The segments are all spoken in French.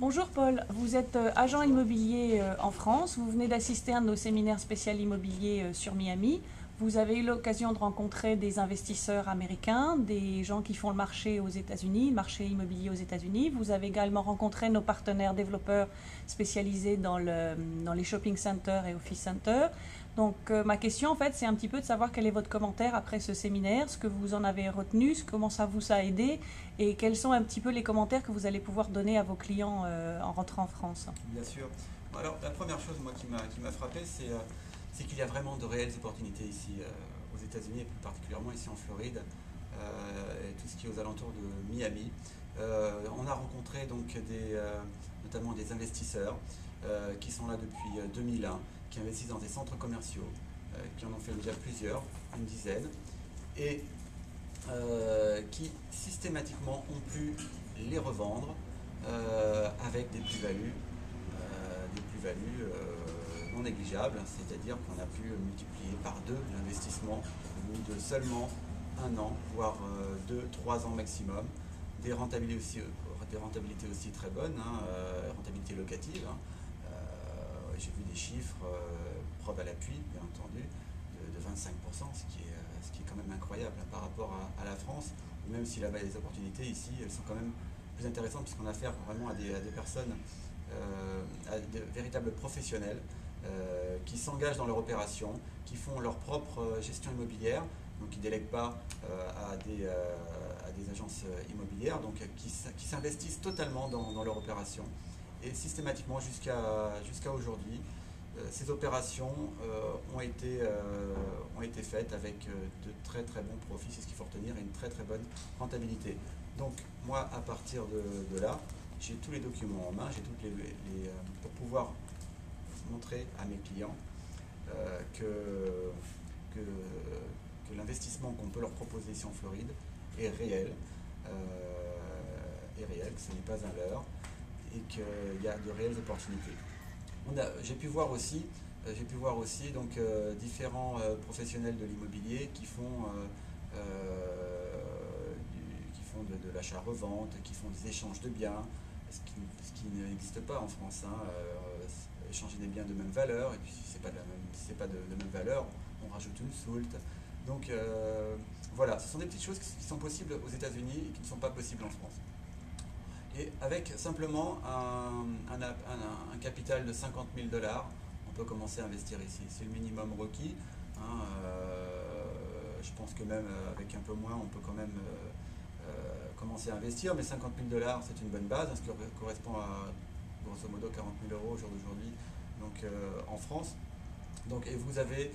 Bonjour Paul, vous êtes agent immobilier en France, vous venez d'assister à un de nos séminaires spécial immobilier sur Miami. Vous avez eu l'occasion de rencontrer des investisseurs américains, des gens qui font le marché aux États-Unis, le marché immobilier aux États-Unis. Vous avez également rencontré nos partenaires développeurs spécialisés dans les shopping centers et office centers. Donc ma question en fait c'est un petit peu de savoir quel est votre commentaire après ce séminaire, ce que vous en avez retenu, comment ça vous a aidé et quels sont un petit peu les commentaires que vous allez pouvoir donner à vos clients en rentrant en France. Bien sûr. Bon, alors, la première chose moi, qui m'a frappé, c'est qu'il y a vraiment de réelles opportunités ici aux États-Unis et plus particulièrement ici en Floride et tout ce qui est aux alentours de Miami. On a rencontré donc notamment des investisseurs qui sont là depuis 2001, qui investissent dans des centres commerciaux, qui en ont fait déjà plusieurs, une dizaine, et qui systématiquement ont pu les revendre avec des plus-values non négligeables, c'est-à-dire qu'on a pu multiplier par deux l'investissement au bout de seulement un an, voire 2, 3 ans maximum, des rentabilités aussi très bonnes, rentabilité locative. J'ai vu des chiffres, preuve à l'appui, bien entendu, de 25%, ce qui est quand même incroyable par rapport à la France, même si là-bas les opportunités ici, elles sont quand même plus intéressantes puisqu'on a affaire vraiment à des personnes, à de véritables professionnels qui s'engagent dans leur opération, qui font leur propre gestion immobilière, donc qui ne délèguent pas à des agences immobilières, donc qui s'investissent totalement dans leur opération. Et systématiquement jusqu'à aujourd'hui, ces opérations ont été faites avec de très très bons profits, c'est ce qu'il faut retenir, et une très très bonne rentabilité. Donc moi, à partir de là, j'ai tous les documents en main, j'ai pour pouvoir montrer à mes clients que l'investissement qu'on peut leur proposer ici en Floride est réel, que ce n'est pas un leurre et qu'il y a de réelles opportunités. J'ai pu voir aussi donc, différents professionnels de l'immobilier qui font de l'achat-revente, qui font des échanges de biens, ce qui n'existe pas en France. Échanger des biens de même valeur, et puis si c'est pas de même valeur, on rajoute une soulte. Donc voilà, ce sont des petites choses qui sont possibles aux États-Unis et qui ne sont pas possibles en France. Et avec simplement un capital de 50 000 $, on peut commencer à investir ici. C'est le minimum requis. Je pense que même avec un peu moins, on peut quand même commencer à investir. Mais 50 000 $, c'est une bonne base, ce qui correspond à grosso modo 40 000 € au jour d'aujourd'hui, donc en France. Donc, et vous savez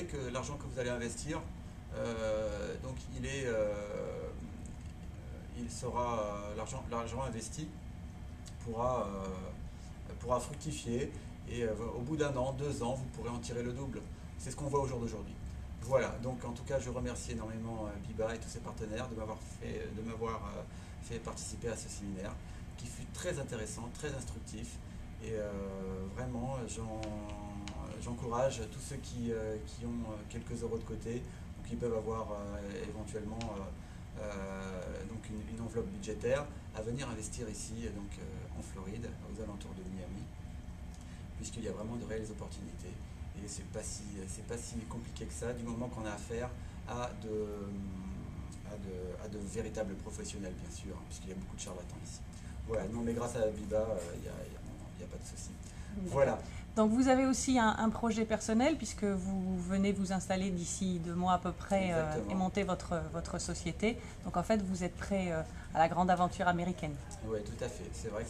que l'argent que vous allez investir, donc l'argent investi pourra fructifier et au bout d'un an, 2 ans, vous pourrez en tirer le double. C'est ce qu'on voit au jour d'aujourd'hui. Voilà, donc en tout cas, je remercie énormément Biba et tous ses partenaires de m'avoir fait participer à ce séminaire qui fut très intéressant, très instructif et vraiment j'encourage tous ceux qui ont quelques euros de côté ou qui peuvent avoir éventuellement donc une enveloppe budgétaire à venir investir ici donc, en Floride, aux alentours de Miami, puisqu'il y a vraiment de réelles opportunités et c'est pas si compliqué que ça du moment qu'on a affaire à de véritables professionnels, bien sûr, puisqu'il y a beaucoup de charlatans ici. Voilà, non mais grâce à Biba, il n'y a pas de souci. Voilà. Donc vous avez aussi un projet personnel puisque vous venez vous installer d'ici 2 mois à peu près et monter votre société. Donc en fait vous êtes prêt à la grande aventure américaine. Oui, tout à fait. C'est vrai que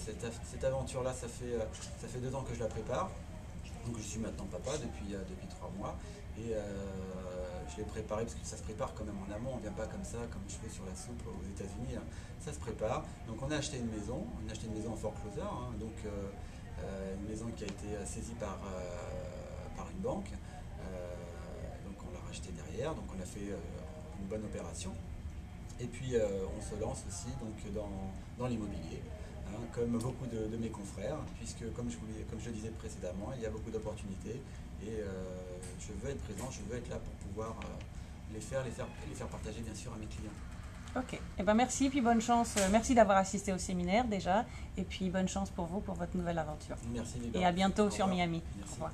cette aventure-là, ça fait 2 ans que je la prépare. Donc je suis maintenant papa depuis 3 mois et je l'ai préparé parce que ça se prépare quand même en amont, on ne vient pas comme ça, comme je fais sur la soupe aux États-Unis, ça se prépare. Donc on a acheté une maison en foreclosure, donc une maison qui a été saisie par une banque, donc on l'a rachetée derrière, donc on a fait une bonne opération. Et puis on se lance aussi donc, dans l'immobilier. Comme beaucoup de mes confrères, puisque comme je le disais précédemment, il y a beaucoup d'opportunités et je veux être présent, je veux être là pour pouvoir les faire partager bien sûr à mes clients. Ok. Eh ben merci, puis bonne chance. Merci d'avoir assisté au séminaire déjà. Et puis bonne chance pour vous pour votre nouvelle aventure. Merci, Et à bientôt sur revoir. Miami. Merci. Au revoir.